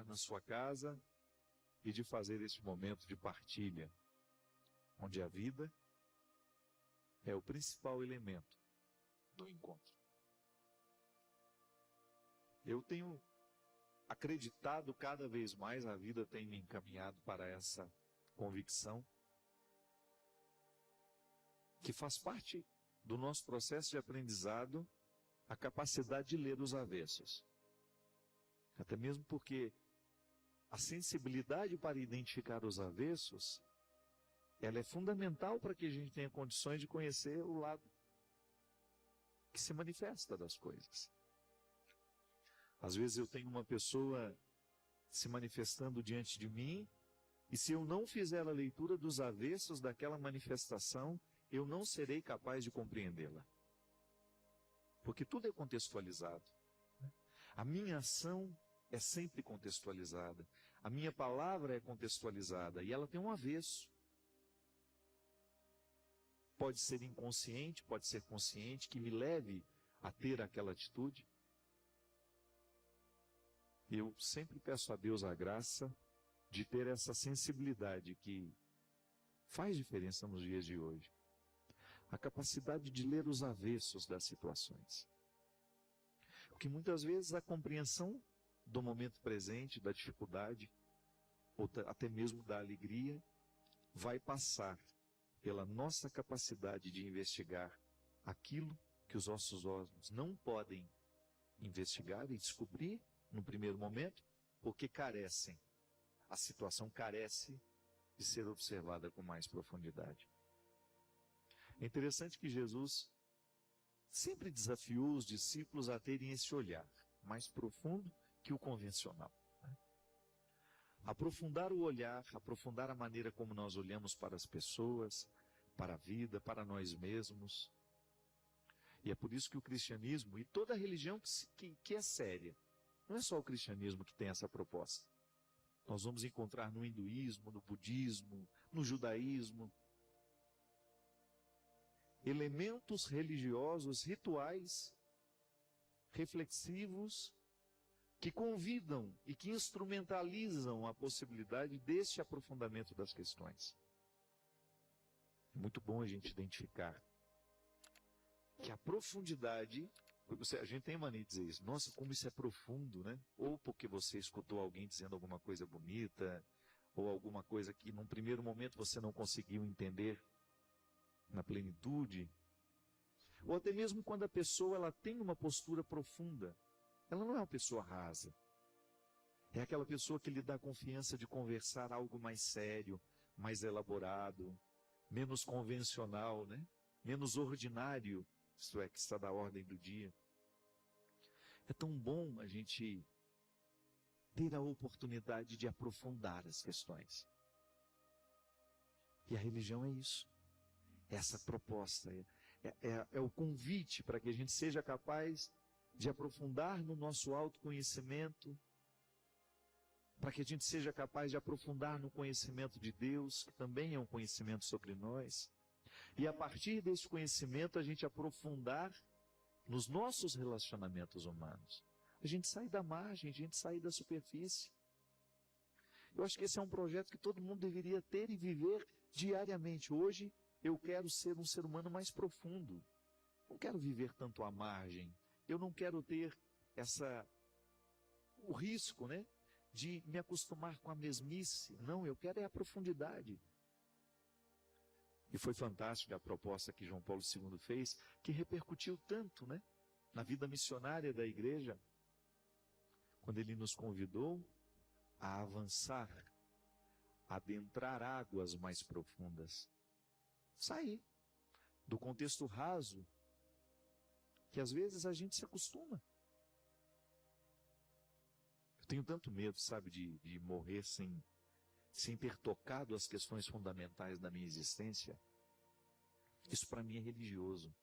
na sua casa e de fazer esse momento de partilha, onde a vida é o principal elemento do encontro. Eu tenho acreditado cada vez mais, a vida tem me encaminhado para essa convicção, que faz parte do nosso processo de aprendizado a capacidade de ler os avessos. Até mesmo porque a sensibilidade para identificar os avessos, ela é fundamental para que a gente tenha condições de conhecer o lado que se manifesta das coisas. Às vezes eu tenho uma pessoa se manifestando diante de mim, e se eu não fizer a leitura dos avessos daquela manifestação, eu não serei capaz de compreendê-la. Porque tudo é contextualizado. A minha ação é sempre contextualizada. A minha palavra é contextualizada e ela tem um avesso. Pode ser inconsciente, pode ser consciente, que me leve a ter aquela atitude. Eu sempre peço a Deus a graça de ter essa sensibilidade que faz diferença nos dias de hoje. A capacidade de ler os avessos das situações. Porque muitas vezes a compreensão do momento presente, da dificuldade, ou até mesmo da alegria, vai passar pela nossa capacidade de investigar aquilo que os nossos olhos não podem investigar e descobrir no primeiro momento, porque carecem. A situação carece de ser observada com mais profundidade. É interessante que Jesus sempre desafiou os discípulos a terem esse olhar mais profundo que o convencional. Aprofundar o olhar, aprofundar a maneira como nós olhamos para as pessoas, para a vida, para nós mesmos. E é por isso que o cristianismo e toda a religião que é séria, não é só o cristianismo que tem essa proposta. Nós vamos encontrar no hinduísmo, no budismo, no judaísmo, elementos religiosos, rituais, reflexivos, que convidam e que instrumentalizam a possibilidade deste aprofundamento das questões. É muito bom a gente identificar que a profundidade, a gente tem mania de dizer isso, nossa, como isso é profundo, né? Ou porque você escutou alguém dizendo alguma coisa bonita, ou alguma coisa que num primeiro momento você não conseguiu entender na plenitude, ou até mesmo quando a pessoa ela tem uma postura profunda, ela não é uma pessoa rasa, é aquela pessoa que lhe dá confiança de conversar algo mais sério, mais elaborado, menos convencional, né? Menos ordinário, isto é, que está da ordem do dia. É tão bom a gente ter a oportunidade de aprofundar as questões. E a religião é isso. Essa proposta é o convite para que a gente seja capaz de aprofundar no nosso autoconhecimento, para que a gente seja capaz de aprofundar no conhecimento de Deus, que também é um conhecimento sobre nós, e a partir desse conhecimento a gente aprofundar nos nossos relacionamentos humanos. A gente sai da margem, a gente sai da superfície. Eu acho que esse é um projeto que todo mundo deveria ter e viver diariamente. Hoje eu quero ser um ser humano mais profundo. Não quero viver tanto à margem. Eu não quero ter o risco, né, de me acostumar com a mesmice. Não, eu quero a profundidade. E foi fantástica a proposta que João Paulo II fez, que repercutiu tanto, né, na vida missionária da igreja, quando ele nos convidou a avançar, a adentrar águas mais profundas. Sair do contexto raso, que às vezes a gente se acostuma. Eu tenho tanto medo, sabe, de morrer sem ter tocado as questões fundamentais da minha existência. Isso para mim é religioso.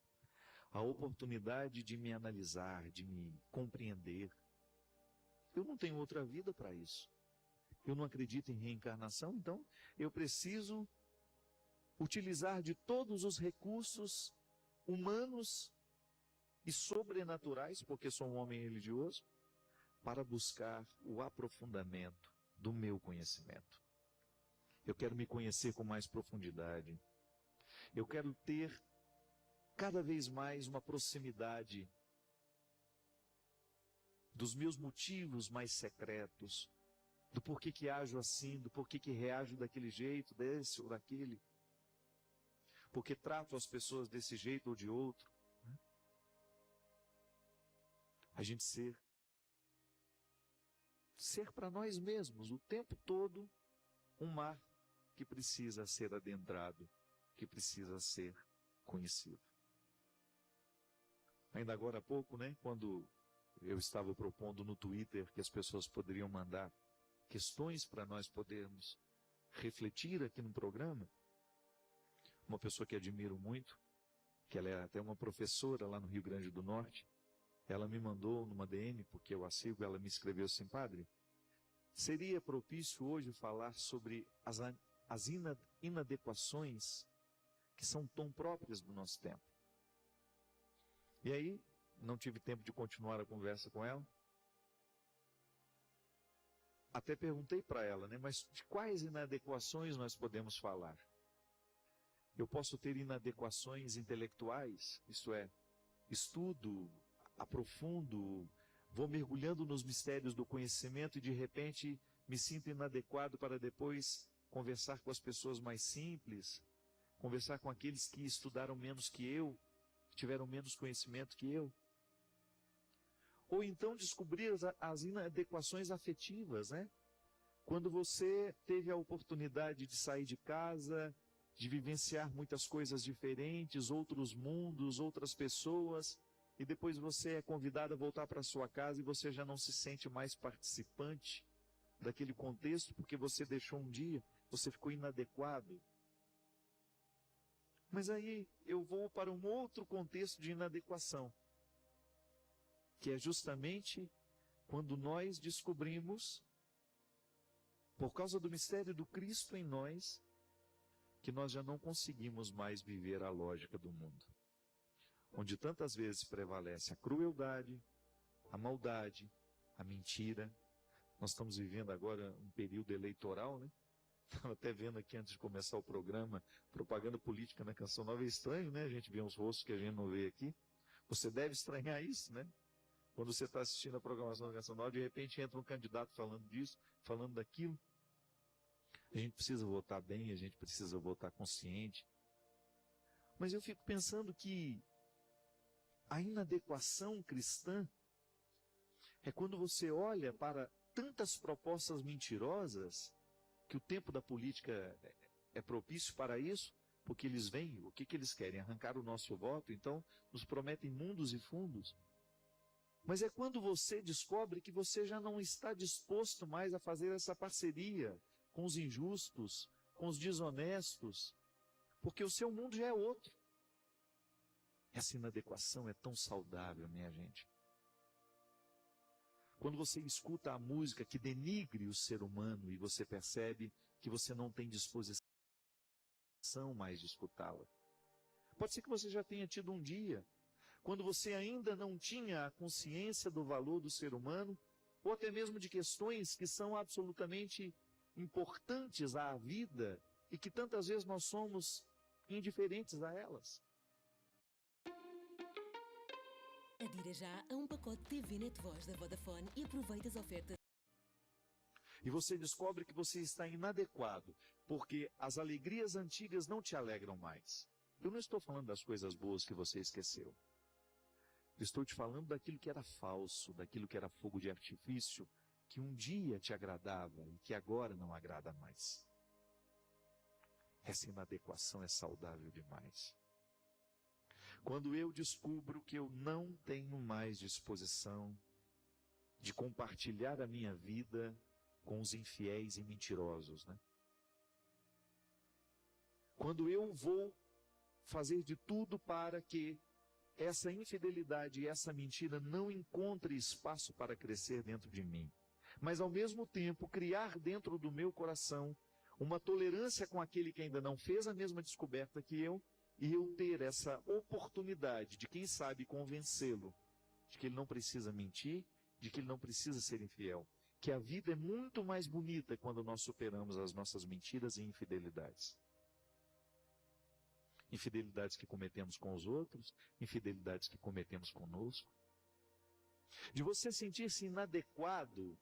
A oportunidade de me analisar, de me compreender. Eu não tenho outra vida para isso. Eu não acredito em reencarnação, então eu preciso utilizar de todos os recursos humanos e sobrenaturais, porque sou um homem religioso, para buscar o aprofundamento do meu conhecimento. Eu quero me conhecer com mais profundidade. Eu quero ter cada vez mais uma proximidade dos meus motivos mais secretos, do porquê que ajo assim, do porquê que reajo daquele jeito, desse ou daquele, porque trato as pessoas desse jeito ou de outro. A gente ser para nós mesmos o tempo todo um mar que precisa ser adentrado, que precisa ser conhecido. Ainda agora há pouco, quando eu estava propondo no Twitter que as pessoas poderiam mandar questões para nós podermos refletir aqui no programa, uma pessoa que admiro muito, que ela é até uma professora lá no Rio Grande do Norte, ela me mandou numa DM, porque eu a sigo, ela me escreveu assim: padre, seria propício hoje falar sobre as inadequações que são tão próprias do nosso tempo. E aí, não tive tempo de continuar a conversa com ela. Até perguntei para ela, mas de quais inadequações nós podemos falar? Eu posso ter inadequações intelectuais, isto é, estudo, aprofundo, vou mergulhando nos mistérios do conhecimento e de repente me sinto inadequado para depois conversar com as pessoas mais simples, conversar com aqueles que estudaram menos que eu, que tiveram menos conhecimento que eu. Ou então descobrir as inadequações afetivas, Quando você teve a oportunidade de sair de casa, de vivenciar muitas coisas diferentes, outros mundos, outras pessoas, e depois você é convidado a voltar para sua casa e você já não se sente mais participante daquele contexto, porque você deixou um dia, você ficou inadequado. Mas aí eu vou para um outro contexto de inadequação, que é justamente quando nós descobrimos, por causa do mistério do Cristo em nós, que nós já não conseguimos mais viver a lógica do mundo, onde tantas vezes prevalece a crueldade, a maldade, a mentira. Nós estamos vivendo agora um período eleitoral, Estava até vendo aqui antes de começar o programa, propaganda política na Canção Nova. É estranho, A gente vê uns rostos que a gente não vê aqui. Você deve estranhar isso, Quando você está assistindo a programação da Canção Nova, de repente entra um candidato falando disso, falando daquilo. A gente precisa votar bem, a gente precisa votar consciente. Mas eu fico pensando que a inadequação cristã é quando você olha para tantas propostas mentirosas, que o tempo da política é propício para isso, porque eles vêm, o que eles querem? Arrancar o nosso voto, então nos prometem mundos e fundos. Mas é quando você descobre que você já não está disposto mais a fazer essa parceria com os injustos, com os desonestos, porque o seu mundo já é outro. Essa inadequação é tão saudável, minha gente. Quando você escuta a música que denigre o ser humano e você percebe que você não tem disposição mais de escutá-la. Pode ser que você já tenha tido um dia, quando você ainda não tinha a consciência do valor do ser humano, ou até mesmo de questões que são absolutamente importantes à vida e que tantas vezes nós somos indiferentes a elas. Adira já a um pacote TV Net Voz da Vodafone e aproveita as ofertas. E você descobre que você está inadequado, porque as alegrias antigas não te alegram mais. Eu não estou falando das coisas boas que você esqueceu. Estou te falando daquilo que era falso, daquilo que era fogo de artifício, que um dia te agradava e que agora não agrada mais. Essa inadequação é saudável demais. Quando eu descubro que eu não tenho mais disposição de compartilhar a minha vida com os infiéis e mentirosos, Quando eu vou fazer de tudo para que essa infidelidade e essa mentira não encontre espaço para crescer dentro de mim, mas ao mesmo tempo criar dentro do meu coração uma tolerância com aquele que ainda não fez a mesma descoberta que eu, e eu ter essa oportunidade de, quem sabe, convencê-lo de que ele não precisa mentir, de que ele não precisa ser infiel, que a vida é muito mais bonita quando nós superamos as nossas mentiras e infidelidades. Infidelidades que cometemos com os outros, infidelidades que cometemos conosco. De você sentir-se inadequado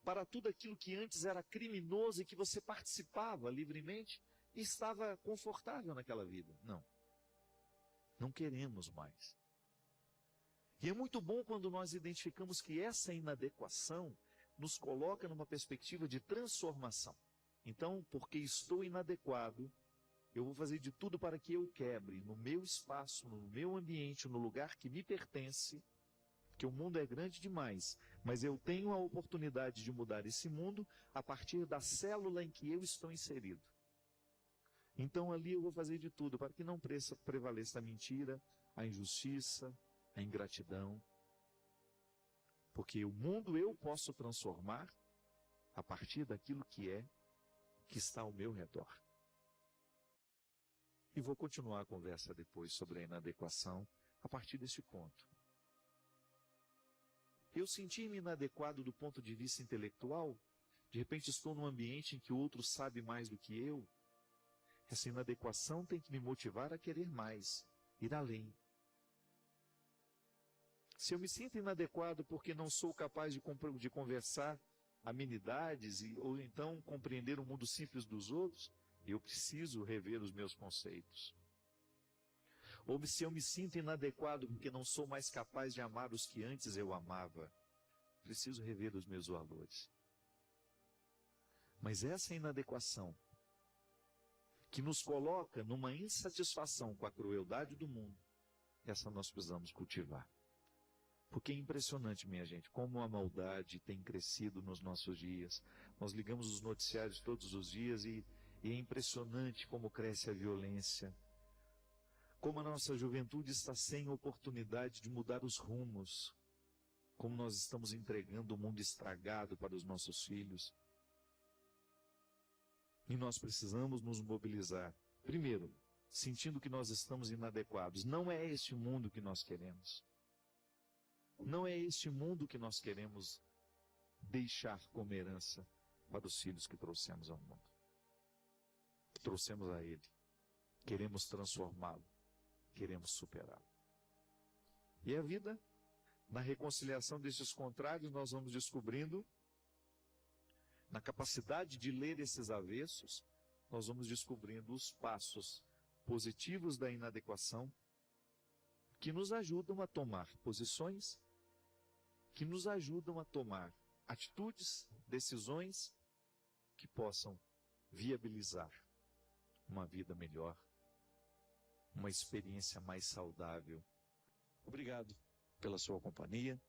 para tudo aquilo que antes era criminoso e que você participava livremente e estava confortável naquela vida. Não. Não queremos mais. E é muito bom quando nós identificamos que essa inadequação nos coloca numa perspectiva de transformação. Então, porque estou inadequado, eu vou fazer de tudo para que eu quebre no meu espaço, no meu ambiente, no lugar que me pertence, porque o mundo é grande demais, mas eu tenho a oportunidade de mudar esse mundo a partir da célula em que eu estou inserido. Então ali eu vou fazer de tudo para que não prevaleça a mentira, a injustiça, a ingratidão. Porque o mundo eu posso transformar a partir daquilo que está ao meu redor. E vou continuar a conversa depois sobre a inadequação a partir deste ponto. Eu senti-me inadequado do ponto de vista intelectual, de repente estou num ambiente em que o outro sabe mais do que eu. Essa inadequação tem que me motivar a querer mais, ir além. Se eu me sinto inadequado porque não sou capaz de conversar amenidades ou então compreender o mundo simples dos outros, eu preciso rever os meus conceitos. Ou se eu me sinto inadequado porque não sou mais capaz de amar os que antes eu amava, preciso rever os meus valores. Mas essa inadequação, que nos coloca numa insatisfação com a crueldade do mundo, essa nós precisamos cultivar. Porque é impressionante, minha gente, como a maldade tem crescido nos nossos dias. Nós ligamos os noticiários todos os dias e é impressionante como cresce a violência. Como a nossa juventude está sem oportunidade de mudar os rumos. Como nós estamos entregando o mundo estragado para os nossos filhos. E nós precisamos nos mobilizar. Primeiro, sentindo que nós estamos inadequados. Não é este mundo que nós queremos. Não é este mundo que nós queremos deixar como herança para os filhos que trouxemos ao mundo. Trouxemos a Ele. Queremos transformá-lo. Queremos superá-lo. E a vida, na reconciliação desses contrários, nós vamos descobrindo, na capacidade de ler esses avessos, nós vamos descobrindo os passos positivos da inadequação que nos ajudam a tomar posições, que nos ajudam a tomar atitudes, decisões que possam viabilizar uma vida melhor, uma experiência mais saudável. Obrigado pela sua companhia.